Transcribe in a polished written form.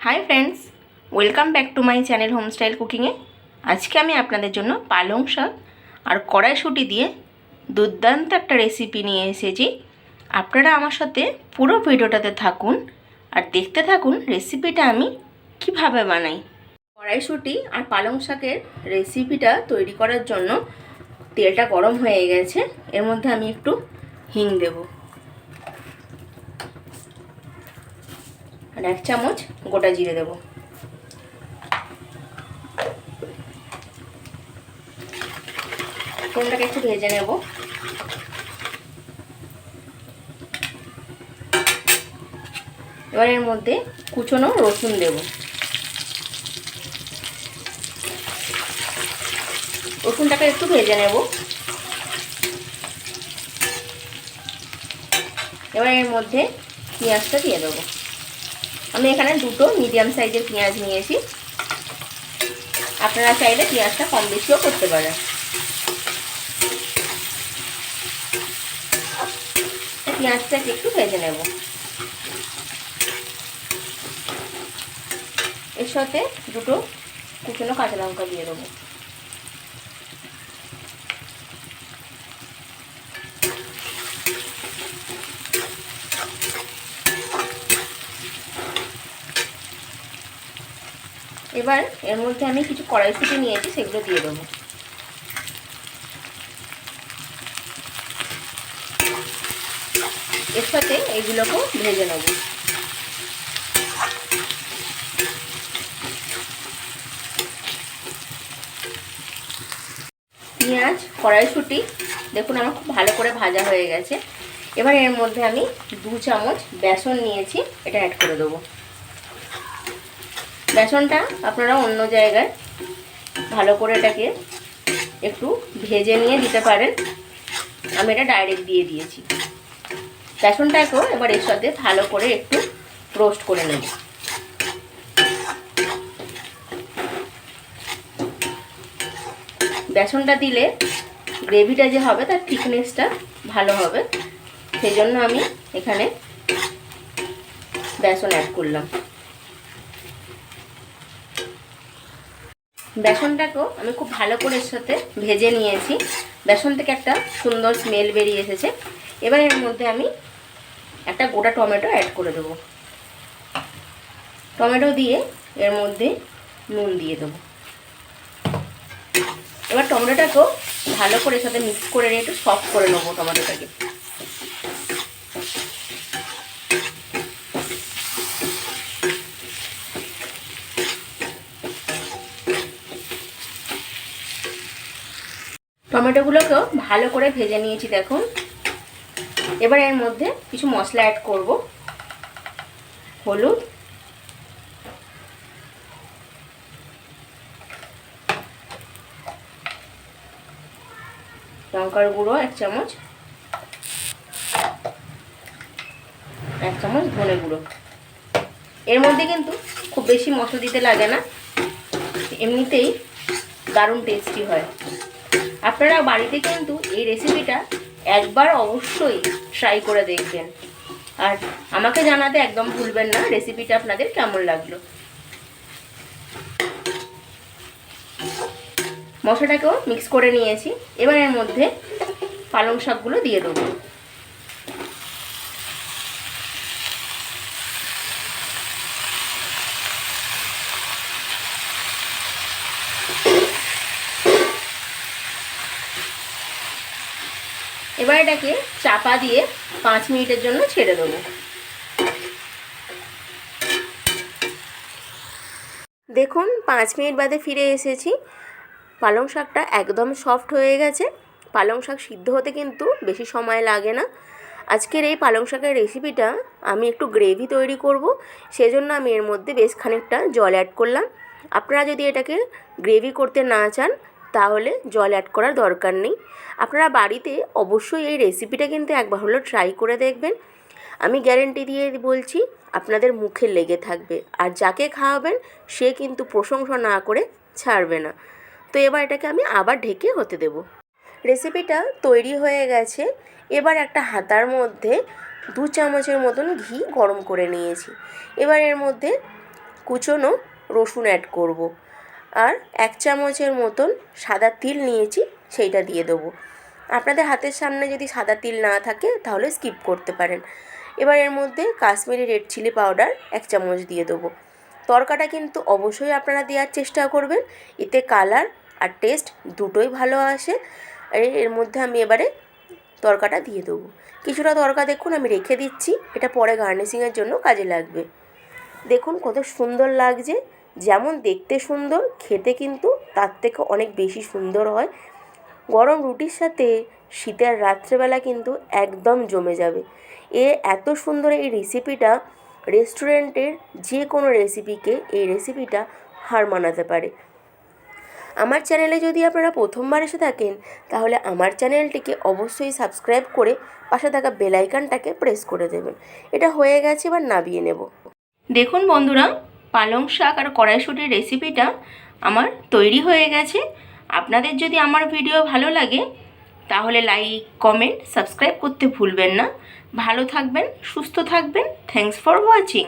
High friends, welcome back to my channel homestyle কুকিংয়ে। আজকে আমি আপনাদের জন্য পালং শাক আর কড়াইশুঁটি দিয়ে দুর্দান্ত একটা রেসিপি নিয়ে এসেছি। আপনারা আমার সাথে পুরো ভিডিওটাতে থাকুন আর দেখতে থাকুন রেসিপিটা আমি কিভাবে বানাই। কড়াইশুঁটি আর পালং শাকের রেসিপিটা তৈরি করার জন্য তেলটা গরম হয়ে গেছে। এর মধ্যে আমি একটু হিং দেব আর 1 চামচ গোটা জিরে দেব। ফোনটাকে একটু ভেজে নেব। এবার এর মধ্যে কুচনো রসুন দেব। রসুনটাকে একটু ভেজে নেব। এবার এর মধ্যে পেঁয়াজটা দিয়ে দেবো। আমি এখানে দুটো মিডিয়াম সাইজের পেঁয়াজ নিয়েছি। আপনারা চাইলে পেঁয়াজটা কম বেশিও করতে পারেন। পেঁয়াজটাকে একটু ভেজে নেব। এর সাথে দুটো কুচনো কাঁচা লঙ্কা দিয়ে দেবো। এবার এর মধ্যে আমি কিছু কড়াইশুঁটি নিয়েছি, সেগুলো দিয়ে দেবো। এর সাথে এইগুলোকেও ভেজে নেব। পেঁয়াজ কড়াইশুঁটি দেখুন আমার খুব ভালো করে ভাজা হয়ে গেছে। এবার এর মধ্যে আমি 2 চামচ বেসন নিয়েছি, এটা অ্যাড করে দেবো। বেসনটা আপনারা অন্য জায়গায় ভালো করে এটাকে একটু ভেজে নিয়ে দিতে পারেন। আমি এটা ডাইরেক্ট দিয়ে দিয়েছি। বেসনটাকেও এবার এর সাথে ভালো করে একটু রোস্ট করে নেব। বেসনটা দিলে গ্রেভিটা যে হবে তার থিকনেসটা ভালো হবে, সেই জন্য আমি এখানে বেসন অ্যাড করলাম। বেসনটাকেও আমি খুব ভালো করে এর সাথে ভেজে নিয়েছি। বেসন থেকে একটা সুন্দর স্মেল বেরিয়ে এসেছে। এবার এর মধ্যে আমি একটা গোটা টমেটো অ্যাড করে দেবো। টমেটো দিয়ে এর মধ্যে নুন দিয়ে দেবো। এবার টমেটোটাকেও ভালো করে এর সাথে মিক্স করে নিয়ে একটু সফট করে নেবো টমেটোটাকে। টমেটোগুলোকেও ভালো করে ভেজে নিয়েছি দেখুন। এবার এর মধ্যে কিছু মশলা অ্যাড করব। হলুদ, লঙ্কার গুঁড়ো 1 চামচ, 1 চামচ ধনে গুঁড়ো। এর মধ্যে কিন্তু খুব বেশি মশলা দিতে লাগে না, এমনিতেই দারুণ টেস্টি হয়। আপনারা বাড়িতে কিন্তু এই রেসিপিটা একবার অবশ্যই ট্রাই করে দেখবেন আর আমাকে জানাতে একদম ভুলবেন না রেসিপিটা আপনাদের কেমন লাগলো। মশলাটাকেও মিক্স করে নিয়েছি। এবার এর মধ্যে পালং শাকগুলো দিয়ে দেবো। এবার এটাকে চাপা দিয়ে 5 মিনিটের জন্য ছেড়ে দেবো। দেখুন 5 মিনিট বাদে ফিরে এসেছি। পালং শাকটা একদম সফট হয়ে গেছে। পালং শাক সিদ্ধ হতে কিন্তু বেশি সময় লাগে না। আজকের এই পালং শাকের রেসিপিটা আমি একটু গ্রেভি তৈরি করব, সেজন্য আমি এর মধ্যে বেশ খানিকটা জল অ্যাড করলাম। আপনারা যদি এটাকে গ্রেভি করতে না চান তাহলে জল অ্যাড করার দরকার নেই। আপনারা বাড়িতে অবশ্যই এই রেসিপিটা কিন্তু একবার হলো ট্রাই করে দেখবেন। আমি গ্যারেন্টি দিয়ে বলছি আপনাদের মুখে লেগে থাকবে, আর যাকে খাওয়াবেন সে কিন্তু প্রশংসা না করে ছাড়বে না। তো এবার এটাকে আমি আবার ঢেকে হতে দেব। রেসিপিটা তৈরি হয়ে গেছে। এবার একটা হাতার মধ্যে 2 চামচের মতন ঘি গরম করে নিয়েছি। এবার এর মধ্যে কুচনো রসুন অ্যাড করব। আর 1 চামচের মতন সাদা তিল নিয়েছি, সেইটা দিয়ে দেবো। আপনাদের হাতের সামনে যদি সাদা তিল না থাকে তাহলে স্কিপ করতে পারেন। এবার এর মধ্যে কাশ্মীরি রেড চিলি পাউডার 1 চামচ দিয়ে দেবো। তড়কাটা কিন্তু অবশ্যই আপনারা দেওয়ার চেষ্টা করবেন, এতে কালার আর টেস্ট দুটোই ভালো আসে। এর মধ্যে আমি এবারে তড়কাটা দিয়ে দেবো। কিছুটা তড়কা দেখুন আমি রেখে দিচ্ছি, এটা পরে গার্নিশিংয়ের জন্য কাজে লাগবে। দেখুন কত সুন্দর লাগছে, যেমন দেখতে সুন্দর খেতে কিন্তু তার থেকে অনেক বেশি সুন্দর হয়। গরম রুটির সাথে শীতের রাত্রেবেলা কিন্তু একদম জমে যাবে। এত সুন্দর এই রেসিপিটা রেস্টুরেন্টের যে কোনো রেসিপিকে এই রেসিপিটা হার মানাতে পারে। আমার চ্যানেলে যদি আপনারা প্রথমবার এসে থাকেন তাহলে আমার চ্যানেলটিকে অবশ্যই সাবস্ক্রাইব করে পাশে থাকা বেল আইকনটাকে প্রেস করে দেবেন। এটা হয়ে গেছে, এবার নামিয়ে নেব। দেখুন বন্ধুরা, পালং শাক আর কড়াইশুঁটির রেসিপিটা আমার তৈরি হয়ে গেছে। আপনাদের যদি আমার ভিডিও ভালো লাগে তাহলে লাইক, কমেন্ট, সাবস্ক্রাইব করতে ভুলবেন না। ভালো থাকবেন, সুস্থ থাকবেন। Thanks for watching.